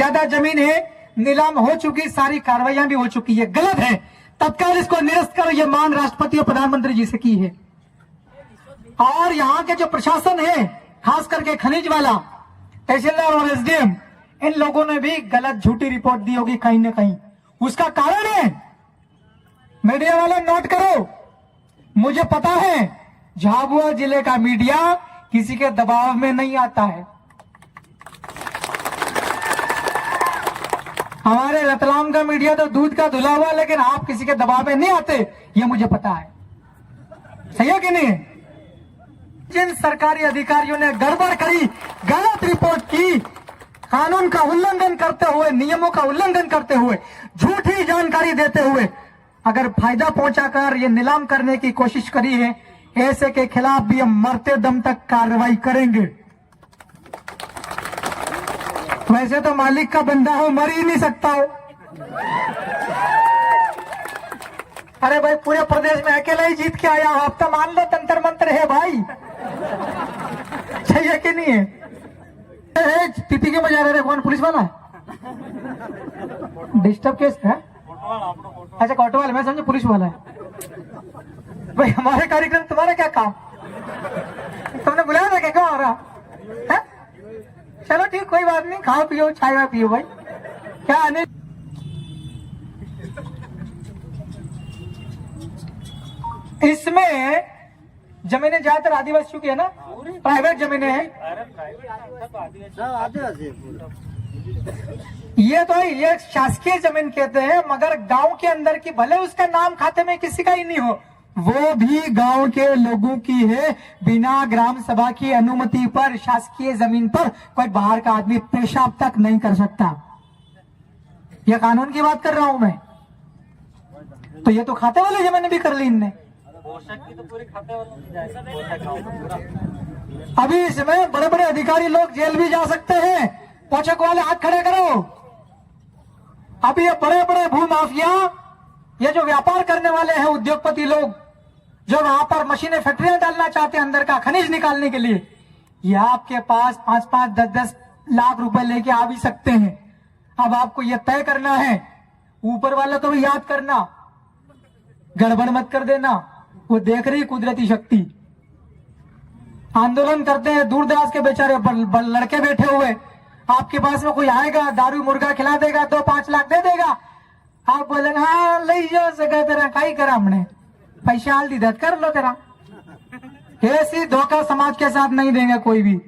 ज्यादा जमीन है, नीलाम हो चुकी, सारी कार्रवाइयां भी हो चुकी है, गलत है, तत्काल इसको निरस्त करो। ये मांग राष्ट्रपति और प्रधानमंत्री जी से की है। और यहाँ के जो प्रशासन है, खास करके खनिज वाला तहसीलदार और एसडीएम, इन लोगों ने भी गलत झूठी रिपोर्ट दी होगी कहीं ना कहीं। उसका कारण है, मीडिया वाले नोट करो, मुझे पता है झाबुआ जिले का मीडिया किसी के दबाव में नहीं आता है। हमारे रतलाम का मीडिया तो दूध का धुला हुआ, लेकिन आप किसी के दबाव में नहीं आते, ये मुझे पता है। सही है कि नहीं? जिन सरकारी अधिकारियों ने गड़बड़ करी, गलत रिपोर्ट की, कानून का उल्लंघन करते हुए, नियमों का उल्लंघन करते हुए, झूठी जानकारी देते हुए अगर फायदा पहुंचाकर ये नीलाम करने की कोशिश करी है, ऐसे के खिलाफ भी हम मरते दम तक कार्रवाई करेंगे। वैसे तो मालिक का बंदा हो, मर ही नहीं सकता हो। अरे भाई, पूरे प्रदेश में अकेला ही जीत के आया हो, अब तो मान लो तंत्र मंत्र है भाई। चाहिए कि नहीं है? पीपी के बजा रहे, कौन पुलिस वाला है? डिस्टर्ब केस है? अच्छा, कोटवाल, मैं समझे पुलिस वाला है। भाई हमारे कार्यक्रम, तुम्हारा क्या काम? तुमने बुलाया था क्या? क्यों आ रहा है? चलो ठीक, कोई बात नहीं, खाओ पियो, चाय पियो भाई, क्या आने। इसमें जमीनें ज्यादातर आदिवासियों की है ना, प्राइवेट जमीनें हैं। ये शासकीय जमीन कहते हैं, मगर गांव के अंदर की, भले उसका नाम खाते में किसी का ही नहीं हो, वो भी गांव के लोगों की है। बिना ग्राम सभा की अनुमति पर शासकीय जमीन पर कोई बाहर का आदमी पेशाब तक नहीं कर सकता। यह कानून की बात कर रहा हूं मैं। तो ये तो खाते वाली जमीन भी कर ली इनने। की तो पूरी खाते वालों। अभी इसमें बड़े बड़े अधिकारी लोग जेल भी जा सकते हैं। पोषक वाले हाथ खड़े करो। अभी ये बड़े बड़े भूमाफिया, ये जो व्यापार करने वाले हैं, उद्योगपति लोग, जो वहां पर मशीनें, फैक्ट्रियां डालना चाहते हैं अंदर का खनिज निकालने के लिए, ये आपके पास 5-5, 10-10 लाख रुपए लेके आ भी सकते हैं। अब आपको ये तय करना है, ऊपर वाला को भी याद करना, गड़बड़ मत कर देना। वो देख रही कुदरती शक्ति। आंदोलन करते हैं दूर दराज के बेचारे लड़के बैठे हुए, आपके पास में कोई आएगा, दारू मुर्गा खिला देगा, 2-5 लाख दे देगा, आप बोलेंगे हाँ ले जाओ सका तेरा का ही करा, हमने पैसे हाल दी दत कर लो तेरा। ऐसी धोखा समाज के साथ नहीं देंगे कोई भी।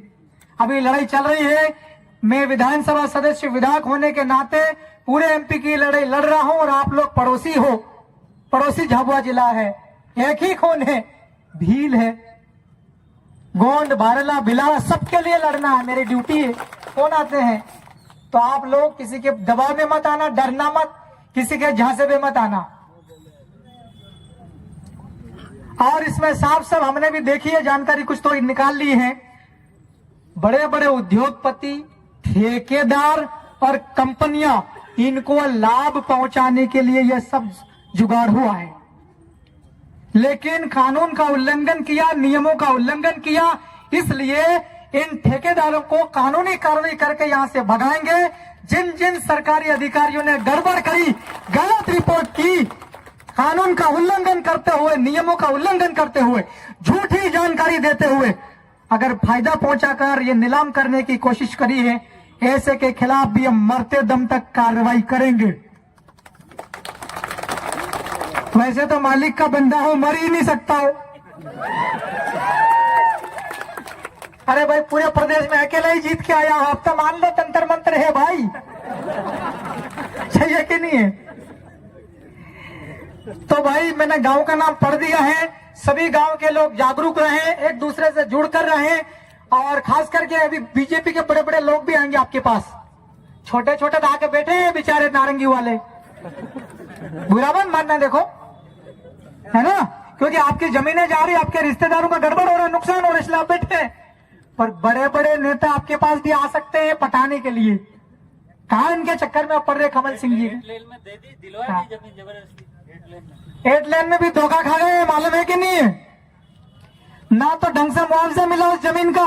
अभी लड़ाई चल रही है, मैं विधानसभा सदस्य विधायक होने के नाते पूरे एमपी की लड़ाई लड़ रहा हूं, और आप लोग पड़ोसी हो, पड़ोसी झाबुआ जिला है, एक ही खून है, भील है, गोंड, बारला, भिलावा, सबके लिए लड़ना है, मेरी ड्यूटी है। कौन आते हैं? तो आप लोग किसी के दबाव में मत आना, डरना मत, किसी के झांसे में मत आना। और इसमें साफ साफ हमने भी देखी है जानकारी, कुछ तो निकाल ली है। बड़े बड़े उद्योगपति, ठेकेदार और कंपनियां, इनको लाभ पहुंचाने के लिए यह सब जुगाड़ हुआ है, लेकिन कानून का उल्लंघन किया, नियमों का उल्लंघन किया, इसलिए इन ठेकेदारों को कानूनी कार्रवाई करके यहां से भगाएंगे। जिन जिन सरकारी अधिकारियों ने गड़बड़ करी, गलत रिपोर्ट की, कानून का उल्लंघन करते हुए, नियमों का उल्लंघन करते हुए, झूठी जानकारी देते हुए अगर फायदा पहुंचाकर ये नीलाम करने की कोशिश करी है, ऐसे के खिलाफ भी हम मरते दम तक कार्रवाई करेंगे। वैसे तो मालिक का बंदा हो, मर ही नहीं सकता हो। अरे भाई, पूरे प्रदेश में अकेला ही जीत के आया हो, अब तो मान लो तंत्र मंत्र है भाई। चाहिए कि नहीं है? तो भाई मैंने गांव का नाम पढ़ दिया है, सभी गांव के लोग जागरूक रहे, एक दूसरे से जुड़ कर रहे, और खास करके अभी बीजेपी के बड़े बड़े लोग भी आएंगे आपके पास। छोटे छोटे आके बैठे हैं बेचारे नारंगी वाले, बुरा मत मानना, देखो है ना, क्योंकि आपकी जमीनें जा रही, आपके रिश्तेदारों का गड़बड़ हो रहा है, नुकसान हो रहा है, इसलिए आप बैठे हैं। पर बड़े बड़े नेता आपके पास भी आ सकते हैं पटाने के लिए। कहा इनके चक्कर में आप पड़ रहे कमल सिंह जी? 8 लेन में भी धोखा खा गए, मालूम है कि नहीं है? ना तो ढंग से मुआवजा मिला उस जमीन का,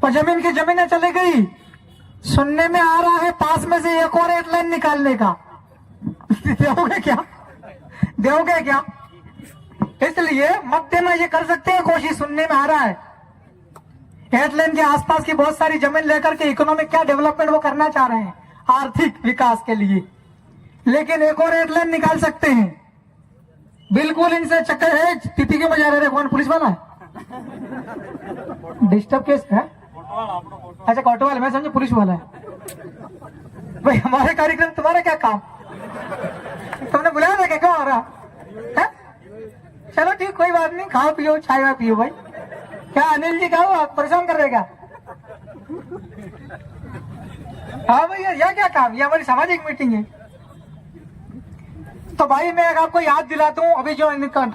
और जमीन की जमीनें चली गई, सुनने में आ रहा है पास में से एक और 8 लाइन निकालने का। दोगे क्या? दोगे क्या? इसलिए मत देना, ये कर सकते हैं कोशिश, सुनने में आ रहा है 8 लाइन के आसपास की बहुत सारी जमीन लेकर के इकोनॉमिक क्या डेवलपमेंट वो करना चाह रहे हैं, आर्थिक विकास के लिए, लेकिन एक और 8 लाइन निकाल सकते हैं। बिल्कुल इनसे चक्कर है। पीपी के बजा रहे, कौन पुलिस वाला है? डिस्टर्ब केस है? अच्छा कोटवाल, मैं समझे पुलिस वाला है। भाई हमारे कार्यक्रम तुम्हारा क्या काम? तुमने बुलाया था क्या? क्यों आ रहा है? चलो ठीक, कोई बात नहीं, खाओ पियो, चाय वाय पियो। भाई क्या अनिल जी क्या हुआ, परेशान कर रहे क्या? हाँ भैया, यह क्या काम? ये हमारी सामाजिक मीटिंग है। तो भाई मैं आपको याद दिलाता हूँ, अभी जो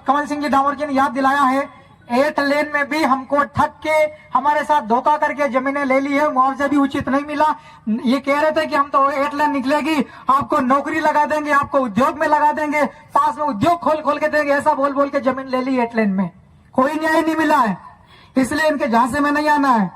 कमल सिंह जी डामोर जी ने याद दिलाया है, 8 लेन में भी हमको ठग के हमारे साथ धोखा करके जमीनें ले ली है, मुआवजा भी उचित नहीं मिला। ये कह रहे थे कि हम तो 8 लेन निकलेगी, आपको नौकरी लगा देंगे, आपको उद्योग में लगा देंगे, पास में उद्योग खोल के देंगे, ऐसा बोल के जमीन ले ली 8 लेन में। कोई न्याय नहीं मिला है, इसलिए इनके झांसे में नहीं आना है।